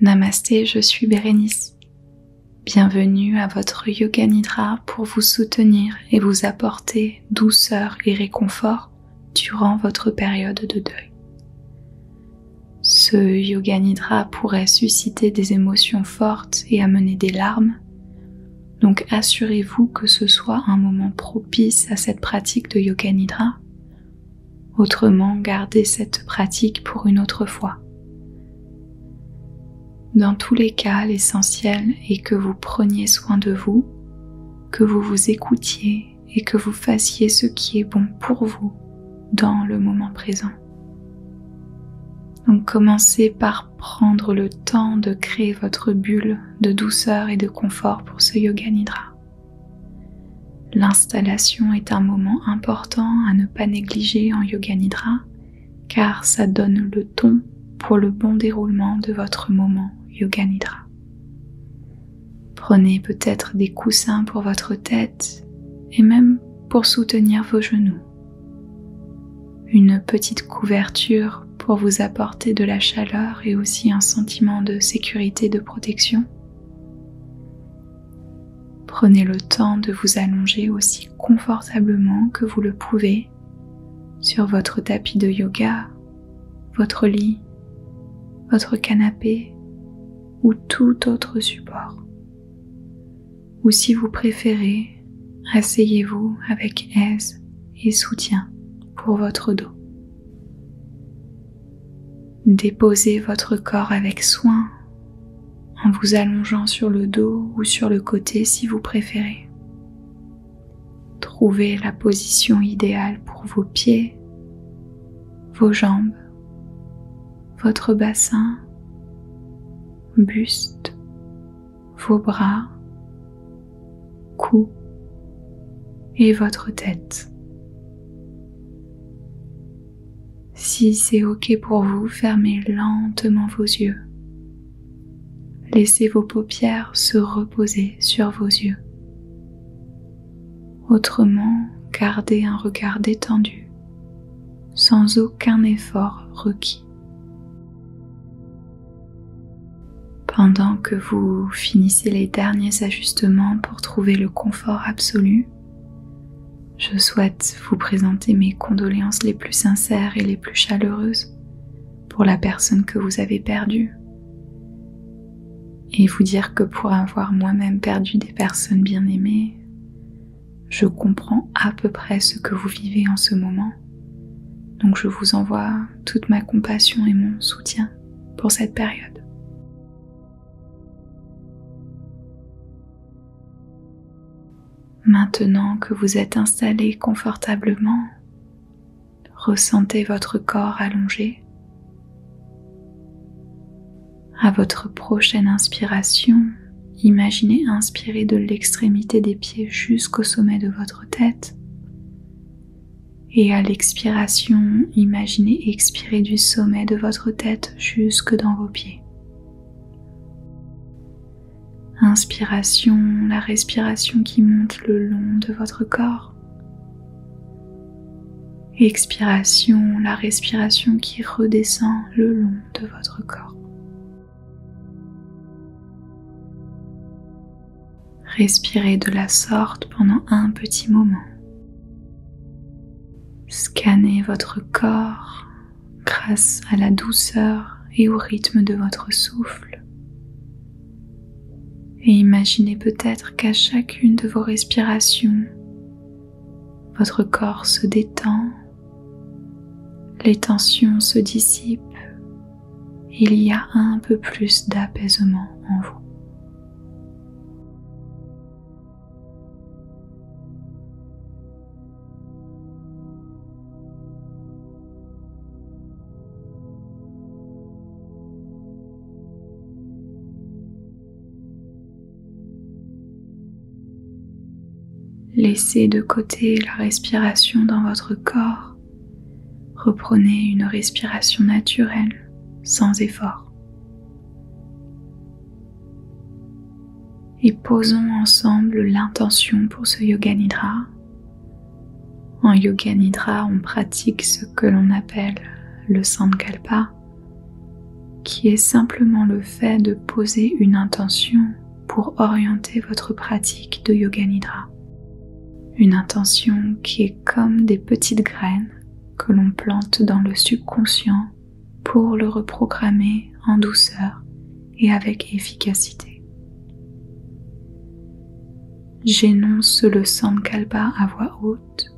Namasté, je suis Bérénice. Bienvenue à votre Yoga Nidra pour vous soutenir et vous apporter douceur et réconfort durant votre période de deuil. Ce Yoga Nidra pourrait susciter des émotions fortes et amener des larmes, donc assurez-vous que ce soit un moment propice à cette pratique de Yoga Nidra. Autrement, gardez cette pratique pour une autre fois. Dans tous les cas, l'essentiel est que vous preniez soin de vous, que vous vous écoutiez et que vous fassiez ce qui est bon pour vous dans le moment présent. Donc commencez par prendre le temps de créer votre bulle de douceur et de confort pour ce Yoga Nidra. L'installation est un moment important à ne pas négliger en Yoga Nidra car ça donne le ton pour le bon déroulement de votre moment Yoga Nidra. Prenez peut-être des coussins pour votre tête et même pour soutenir vos genoux. Une petite couverture pour vous apporter de la chaleur et aussi un sentiment de sécurité et de protection. Prenez le temps de vous allonger aussi confortablement que vous le pouvez sur votre tapis de yoga, votre lit, votre canapé ou tout autre support. Ou si vous préférez, asseyez-vous avec aise et soutien pour votre dos. Déposez votre corps avec soin en vous allongeant sur le dos ou sur le côté si vous préférez. Trouvez la position idéale pour vos pieds, vos jambes, votre bassin, buste, vos bras, cou et votre tête. Si c'est ok pour vous, fermez lentement vos yeux. Laissez vos paupières se reposer sur vos yeux. Autrement, gardez un regard détendu, sans aucun effort requis. Pendant que vous finissez les derniers ajustements pour trouver le confort absolu, je souhaite vous présenter mes condoléances les plus sincères et les plus chaleureuses pour la personne que vous avez perdue. Et vous dire que pour avoir moi-même perdu des personnes bien aimées, je comprends à peu près ce que vous vivez en ce moment. Donc je vous envoie toute ma compassion et mon soutien pour cette période. Maintenant que vous êtes installé confortablement, ressentez votre corps allongé. À votre prochaine inspiration, imaginez inspirer de l'extrémité des pieds jusqu'au sommet de votre tête. Et à l'expiration, imaginez expirer du sommet de votre tête jusque dans vos pieds. Inspiration, la respiration qui monte le long de votre corps. Expiration, la respiration qui redescend le long de votre corps. Respirez de la sorte pendant un petit moment. Scannez votre corps grâce à la douceur et au rythme de votre souffle. Et imaginez peut-être qu'à chacune de vos respirations, votre corps se détend, les tensions se dissipent, et il y a un peu plus d'apaisement en vous. Laissez de côté la respiration dans votre corps. Reprenez une respiration naturelle, sans effort. Et posons ensemble l'intention pour ce Yoga Nidra. En Yoga Nidra, on pratique ce que l'on appelle le Sankalpa, qui est simplement le fait de poser une intention pour orienter votre pratique de Yoga Nidra. Une intention qui est comme des petites graines que l'on plante dans le subconscient pour le reprogrammer en douceur et avec efficacité. J'énonce le Sankalpa à voix haute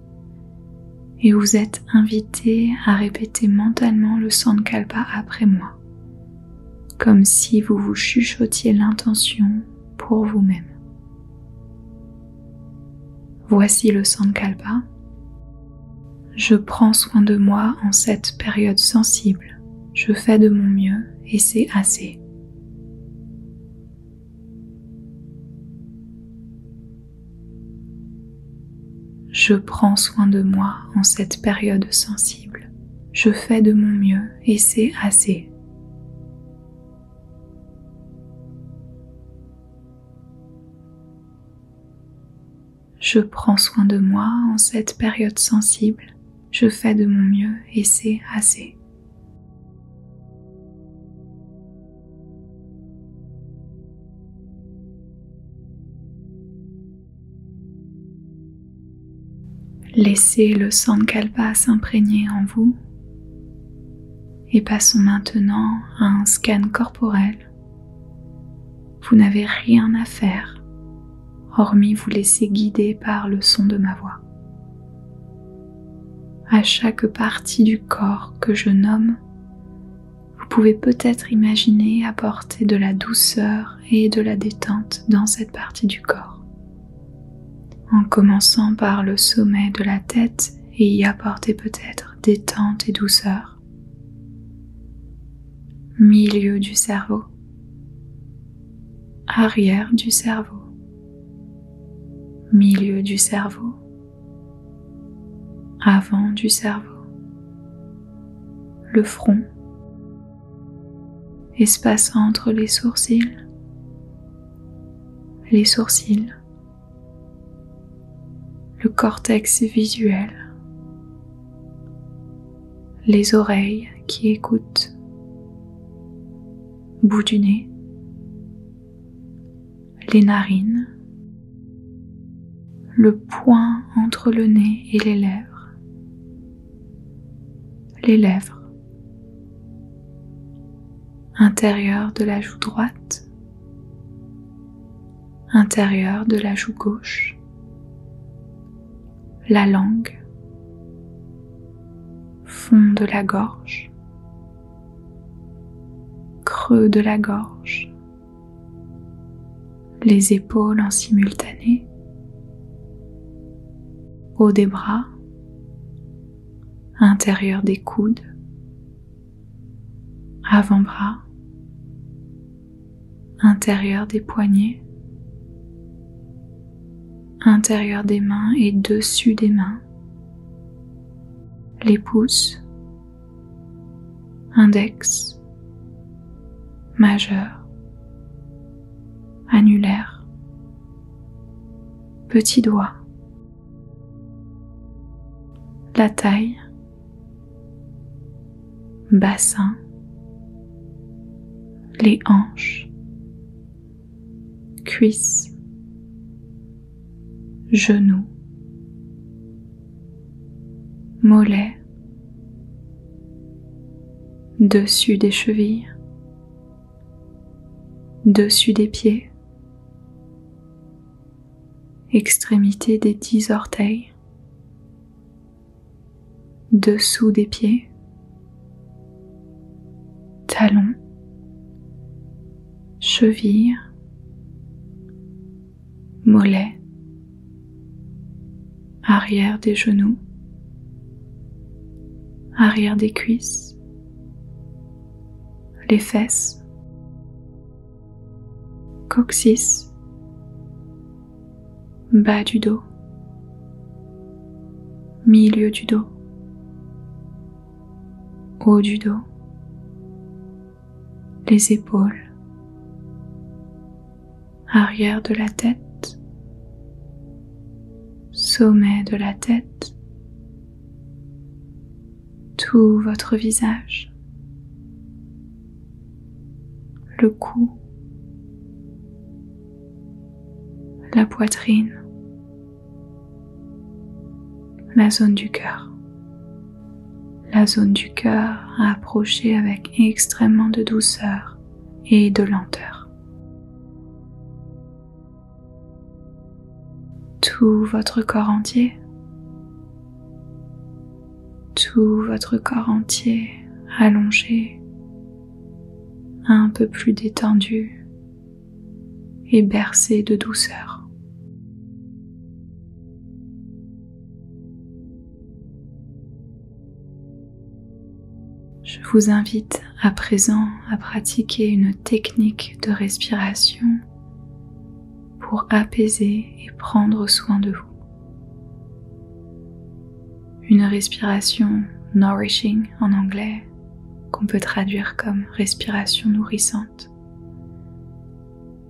et vous êtes invité à répéter mentalement le Sankalpa après moi, comme si vous vous chuchotiez l'intention pour vous-même. Voici le Sankalpa. Je prends soin de moi en cette période sensible. Je fais de mon mieux et c'est assez. Je prends soin de moi en cette période sensible. Je fais de mon mieux et c'est assez. Je prends soin de moi en cette période sensible. Je fais de mon mieux et c'est assez. Laissez le Sankalpa s'imprégner en vous et passons maintenant à un scan corporel. Vous n'avez rien à faire, hormis vous laisser guider par le son de ma voix. À chaque partie du corps que je nomme, vous pouvez peut-être imaginer apporter de la douceur et de la détente dans cette partie du corps. En commençant par le sommet de la tête et y apporter peut-être détente et douceur. Milieu du cerveau. Arrière du cerveau. Milieu du cerveau. Avant du cerveau. Le front. Espace entre les sourcils. Les sourcils. Le cortex visuel, les oreilles qui écoutent, bout du nez, les narines, le point entre le nez et les lèvres, intérieur de la joue droite, intérieur de la joue gauche, la langue, fond de la gorge, creux de la gorge, les épaules en simultané, haut des bras, intérieur des coudes, avant-bras, intérieur des poignets, intérieur des mains et dessus des mains, les pouces, index, majeur, annulaire, petit doigt, la taille, bassin, les hanches, cuisses, genoux, mollets, dessus des chevilles, dessus des pieds, extrémité des 10 orteils, dessous des pieds, talons, chevilles, mollets, arrière des genoux, arrière des cuisses, les fesses, coccyx, bas du dos, milieu du dos, haut du dos, les épaules, arrière de la tête, sommet de la tête, tout votre visage, le cou, la poitrine, la zone du cœur. La zone du cœur à approcher avec extrêmement de douceur et de lenteur. Tout votre corps entier. Tout votre corps entier allongé, un peu plus détendu et bercé de douceur. Je vous invite à présent à pratiquer une technique de respiration pour apaiser et prendre soin de vous. Une respiration nourishing en anglais, qu'on peut traduire comme respiration nourrissante.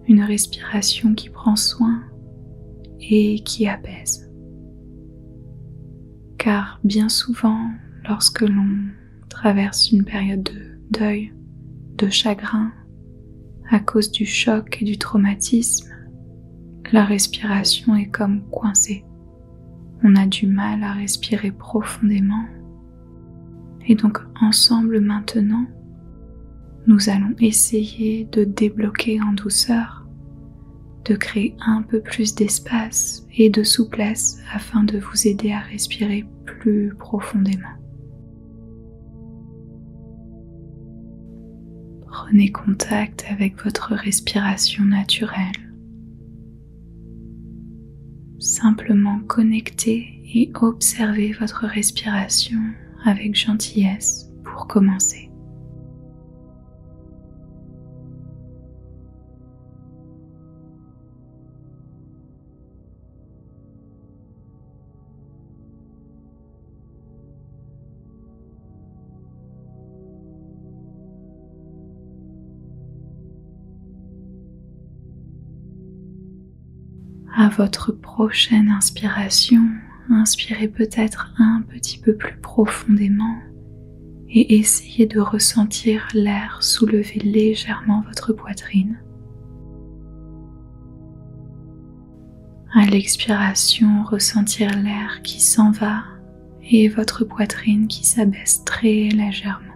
Une respiration qui prend soin et qui apaise. Car bien souvent, lorsque l'on traverse une période de deuil, de chagrin, à cause du choc et du traumatisme, la respiration est comme coincée. On a du mal à respirer profondément. Et donc ensemble maintenant, nous allons essayer de débloquer en douceur, de créer un peu plus d'espace et de souplesse afin de vous aider à respirer plus profondément. Prenez contact avec votre respiration naturelle. Simplement connectez et observez votre respiration avec gentillesse pour commencer. À votre prochaine inspiration, inspirez peut-être un petit peu plus profondément et essayez de ressentir l'air soulever légèrement votre poitrine. À l'expiration, ressentir l'air qui s'en va et votre poitrine qui s'abaisse très légèrement.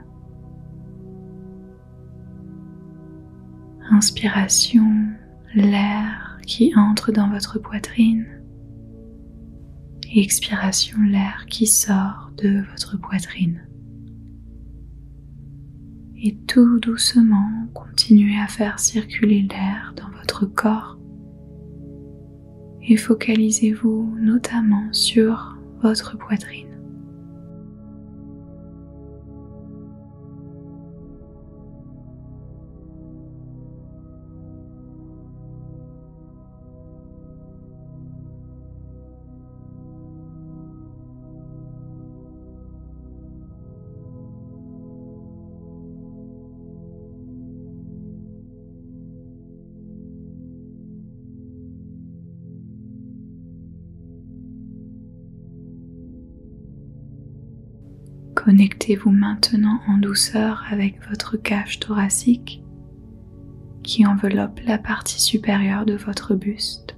Inspiration, l'air qui entre dans votre poitrine. Expiration, l'air qui sort de votre poitrine. Et tout doucement, continuez à faire circuler l'air dans votre corps et focalisez-vous notamment sur votre poitrine. Connectez-vous maintenant en douceur avec votre cage thoracique qui enveloppe la partie supérieure de votre buste.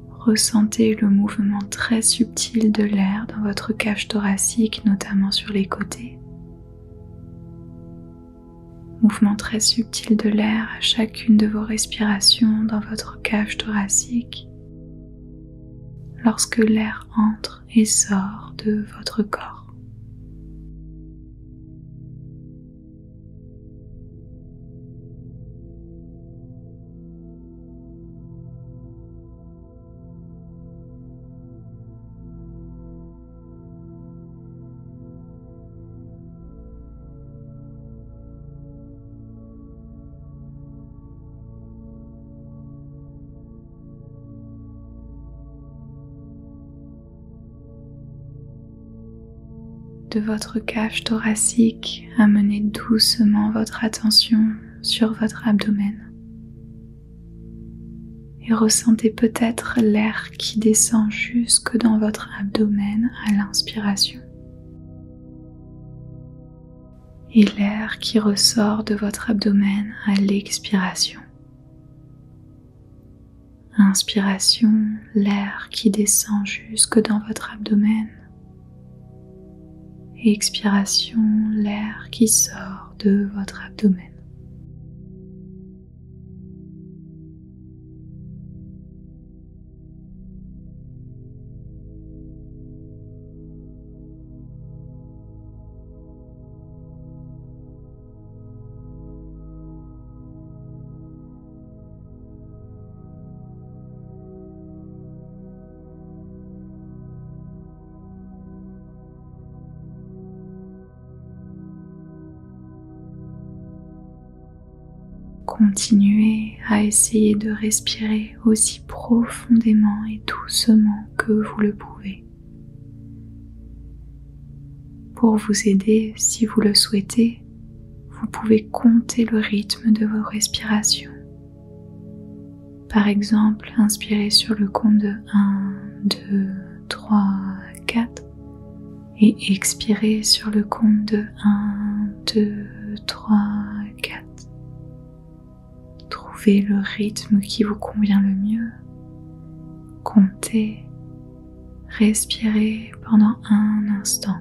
Ressentez le mouvement très subtil de l'air dans votre cage thoracique, notamment sur les côtés. Mouvement très subtil de l'air à chacune de vos respirations dans votre cage thoracique lorsque l'air entre et sort de votre corps. De votre cage thoracique, amenez doucement votre attention sur votre abdomen et ressentez peut-être l'air qui descend jusque dans votre abdomen à l'inspiration et l'air qui ressort de votre abdomen à l'expiration. Inspiration, l'air qui descend jusque dans votre abdomen. Expiration, l'air qui sort de votre abdomen. Continuez à essayer de respirer aussi profondément et doucement que vous le pouvez. Pour vous aider, si vous le souhaitez, vous pouvez compter le rythme de vos respirations. Par exemple, inspirez sur le compte de 1, 2, 3, 4 et expirez sur le compte de 1, 2, 3, 4. Trouvez le rythme qui vous convient le mieux. Comptez, respirez pendant un instant.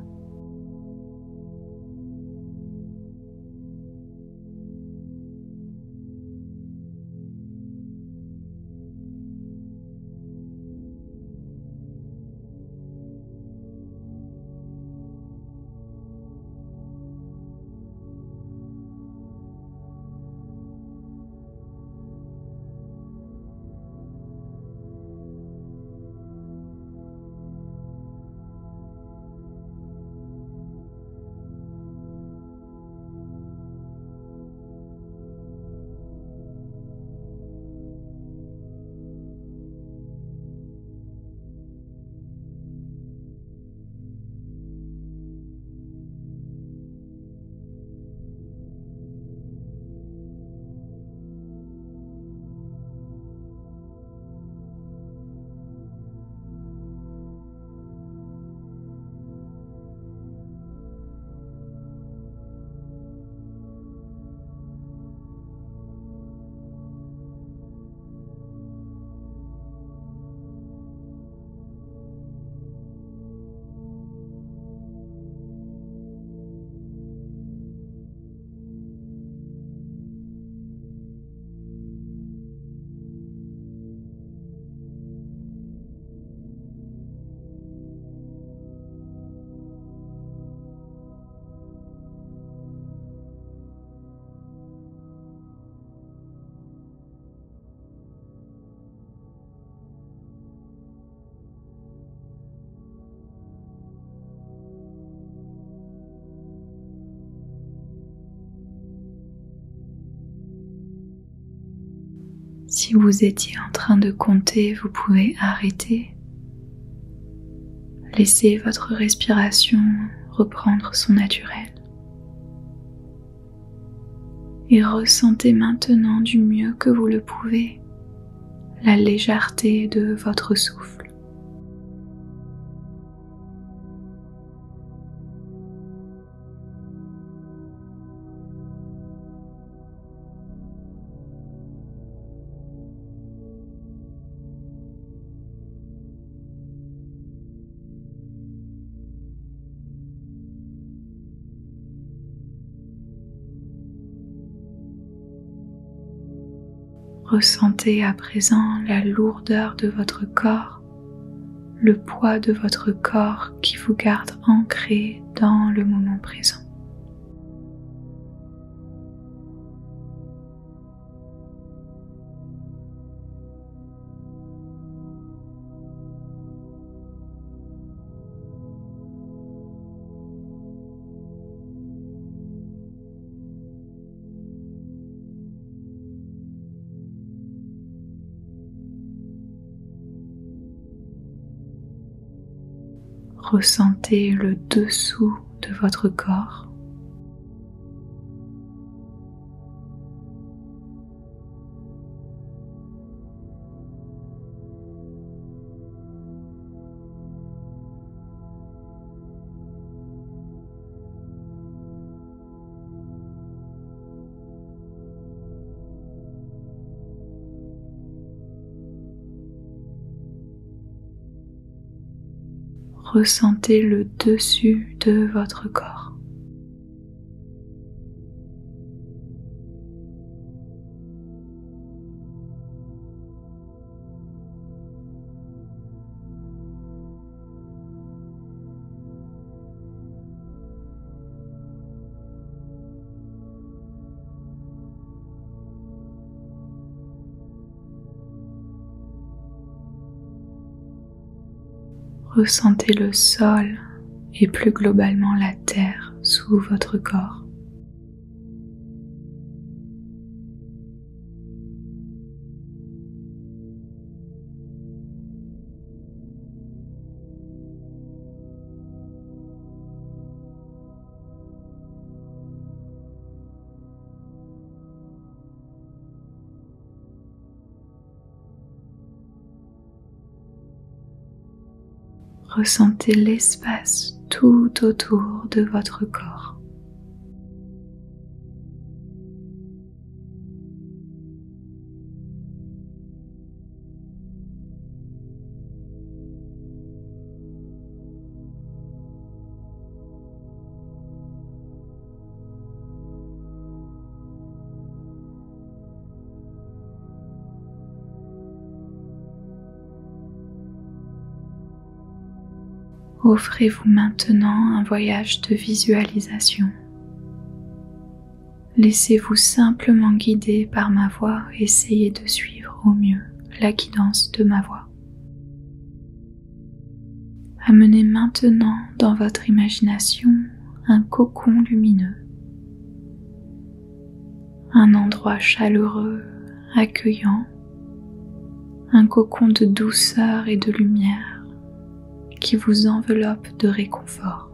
Si vous étiez en train de compter, vous pouvez arrêter. Laissez votre respiration reprendre son naturel. Et ressentez maintenant du mieux que vous le pouvez la légèreté de votre souffle. Ressentez à présent la lourdeur de votre corps, le poids de votre corps qui vous garde ancré dans le moment présent. Ressentez le dessous de votre corps. Ressentez le dessus de votre corps. Ressentez le sol et plus globalement la terre sous votre corps. Ressentez l'espace tout autour de votre corps. Offrez-vous maintenant un voyage de visualisation. Laissez-vous simplement guider par ma voix et essayez de suivre au mieux la guidance de ma voix. Amenez maintenant dans votre imagination un cocon lumineux, un endroit chaleureux, accueillant, un cocon de douceur et de lumière qui vous enveloppe de réconfort.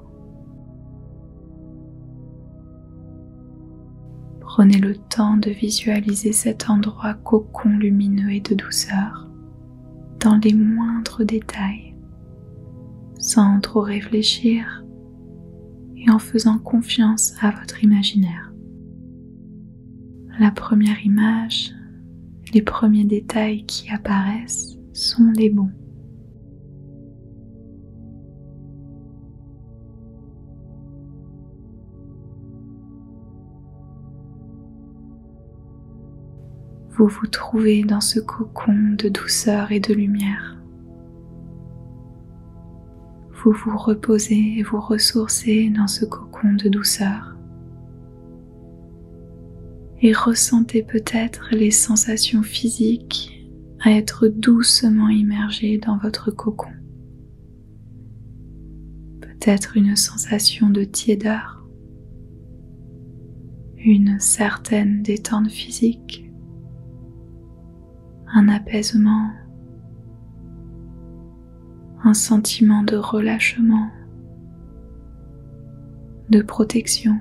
Prenez le temps de visualiser cet endroit cocon lumineux et de douceur dans les moindres détails, sans trop réfléchir et en faisant confiance à votre imaginaire. La première image, les premiers détails qui apparaissent sont les bons. Vous vous trouvez dans ce cocon de douceur et de lumière. Vous vous reposez et vous ressourcez dans ce cocon de douceur. Et ressentez peut-être les sensations physiques à être doucement immergé dans votre cocon. Peut-être une sensation de tiédeur, une certaine détente physique, un apaisement, un sentiment de relâchement, de protection.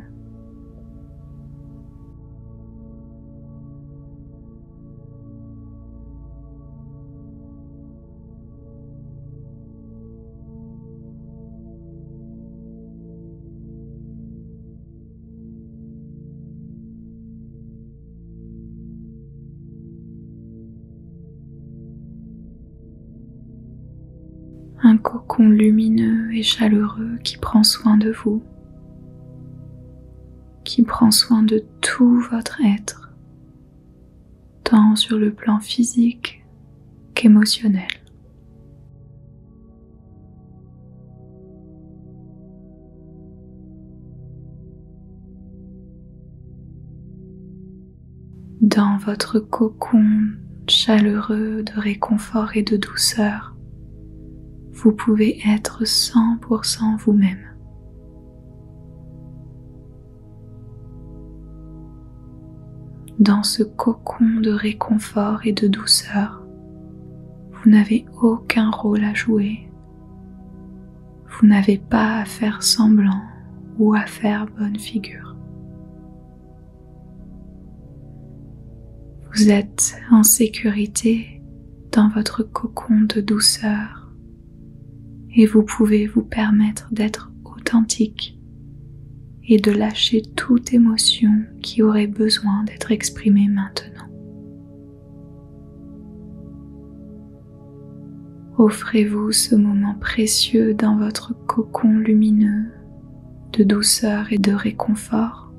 Un cocon lumineux et chaleureux qui prend soin de vous, qui prend soin de tout votre être, tant sur le plan physique qu'émotionnel. Dans votre cocon chaleureux de réconfort et de douceur, vous pouvez être 100% vous-même. Dans ce cocon de réconfort et de douceur, vous n'avez aucun rôle à jouer. Vous n'avez pas à faire semblant ou à faire bonne figure. Vous êtes en sécurité dans votre cocon de douceur et vous pouvez vous permettre d'être authentique et de lâcher toute émotion qui aurait besoin d'être exprimée maintenant. Offrez-vous ce moment précieux dans votre cocon lumineux de douceur et de réconfort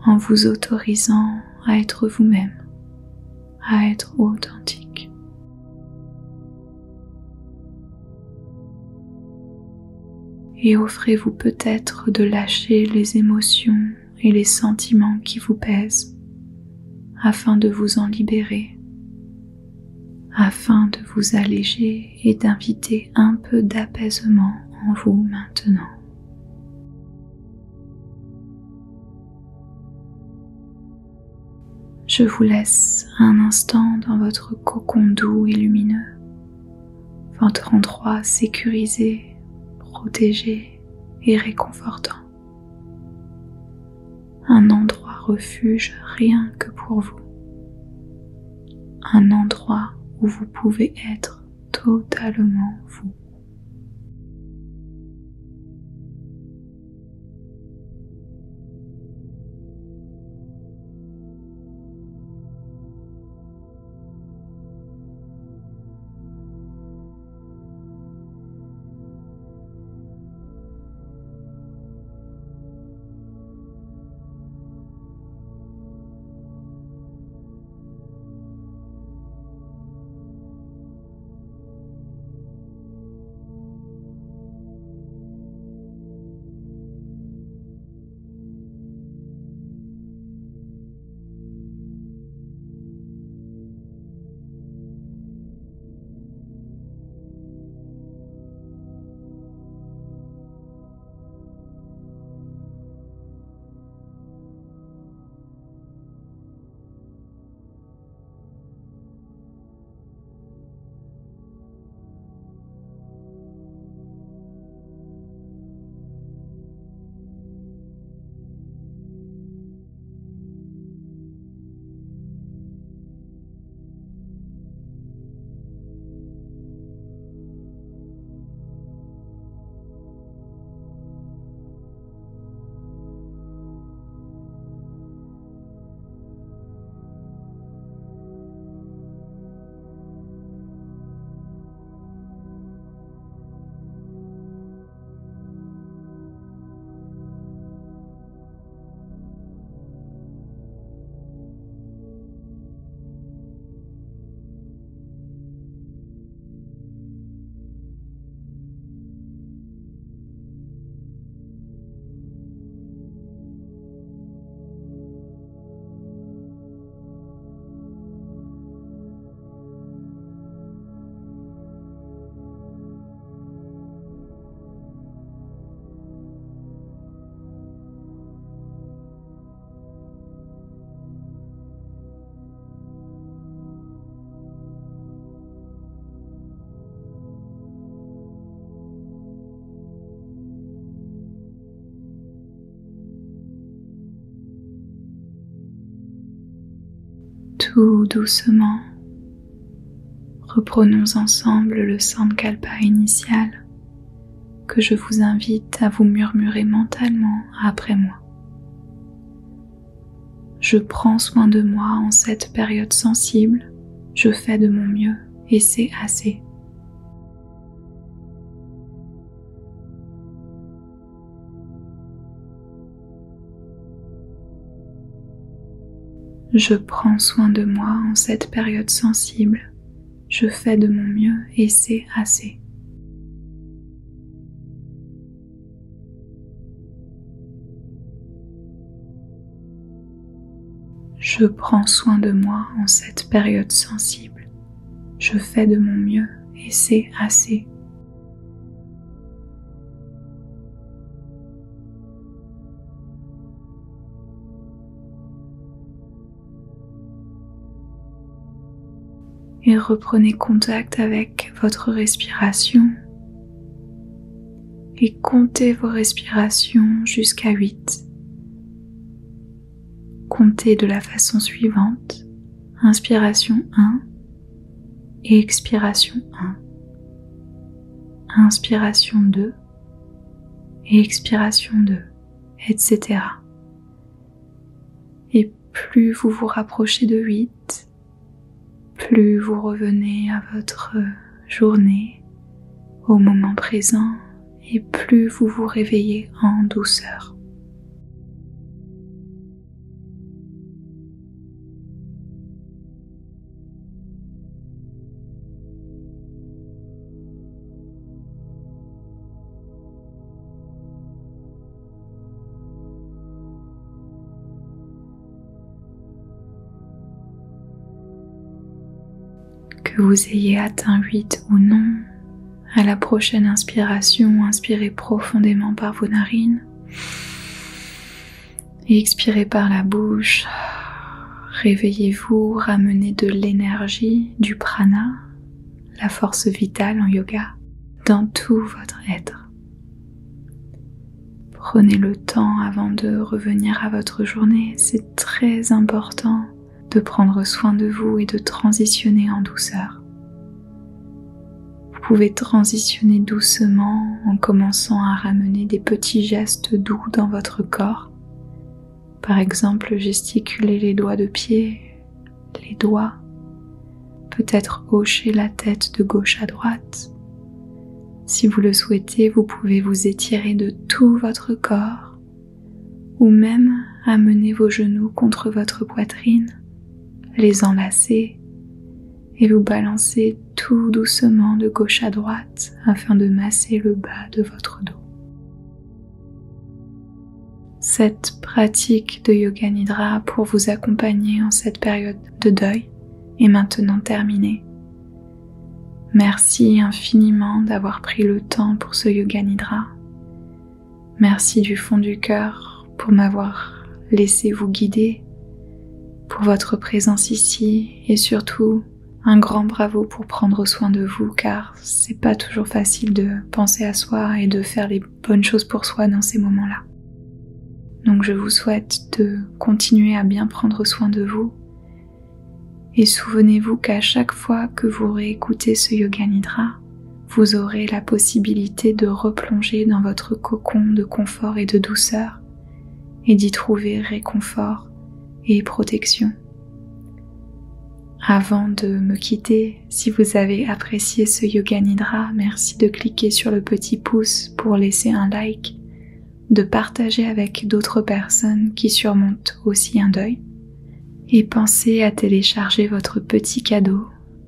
en vous autorisant à être vous-même, à être authentique. Et offrez-vous peut-être de lâcher les émotions et les sentiments qui vous pèsent afin de vous en libérer, afin de vous alléger et d'inviter un peu d'apaisement en vous maintenant. Je vous laisse un instant dans votre cocon doux et lumineux, votre endroit sécurisé, protégé et réconfortant. Un endroit refuge rien que pour vous. Un endroit où vous pouvez être totalement vous. Tout doucement, reprenons ensemble le Sankalpa initial que je vous invite à vous murmurer mentalement après moi. Je prends soin de moi en cette période sensible, je fais de mon mieux et c'est assez. Je prends soin de moi en cette période sensible, je fais de mon mieux et c'est assez. Je prends soin de moi en cette période sensible, je fais de mon mieux et c'est assez. Et reprenez contact avec votre respiration et comptez vos respirations jusqu'à 8. Comptez de la façon suivante: inspiration 1 et expiration 1, inspiration 2 et expiration 2, etc. Et plus vous vous rapprochez de 8, plus vous revenez à votre journée au moment présent et plus vous vous réveillez en douceur. Que vous ayez atteint 8 ou non, à la prochaine inspiration, inspirez profondément par vos narines et expirez par la bouche. Réveillez-vous, ramenez de l'énergie, du prana, la force vitale en yoga, dans tout votre être. Prenez le temps avant de revenir à votre journée, c'est très important de prendre soin de vous et de transitionner en douceur. Vous pouvez transitionner doucement en commençant à ramener des petits gestes doux dans votre corps. Par exemple, gesticuler les doigts de pied, les doigts, peut-être hocher la tête de gauche à droite. Si vous le souhaitez, vous pouvez vous étirer de tout votre corps ou même amener vos genoux contre votre poitrine, les enlacer et vous balancer tout doucement de gauche à droite afin de masser le bas de votre dos. Cette pratique de Yoga Nidra pour vous accompagner en cette période de deuil est maintenant terminée. Merci infiniment d'avoir pris le temps pour ce Yoga Nidra. Merci du fond du cœur pour m'avoir laissé vous guider, pour votre présence ici et surtout un grand bravo pour prendre soin de vous car c'est pas toujours facile de penser à soi et de faire les bonnes choses pour soi dans ces moments-là. Donc je vous souhaite de continuer à bien prendre soin de vous et souvenez-vous qu'à chaque fois que vous réécoutez ce Yoga Nidra, vous aurez la possibilité de replonger dans votre cocon de confort et de douceur et d'y trouver réconfort et protection. Avant de me quitter, si vous avez apprécié ce Yoga Nidra, merci de cliquer sur le petit pouce pour laisser un like, de partager avec d'autres personnes qui surmontent aussi un deuil et pensez à télécharger votre petit cadeau,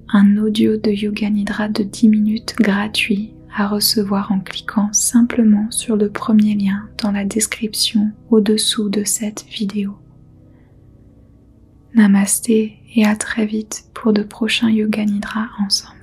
un audio de Yoga Nidra de 10 minutes gratuit à recevoir en cliquant simplement sur le premier lien dans la description au-dessous de cette vidéo. Namasté et à très vite pour de prochains Yoga Nidra ensemble.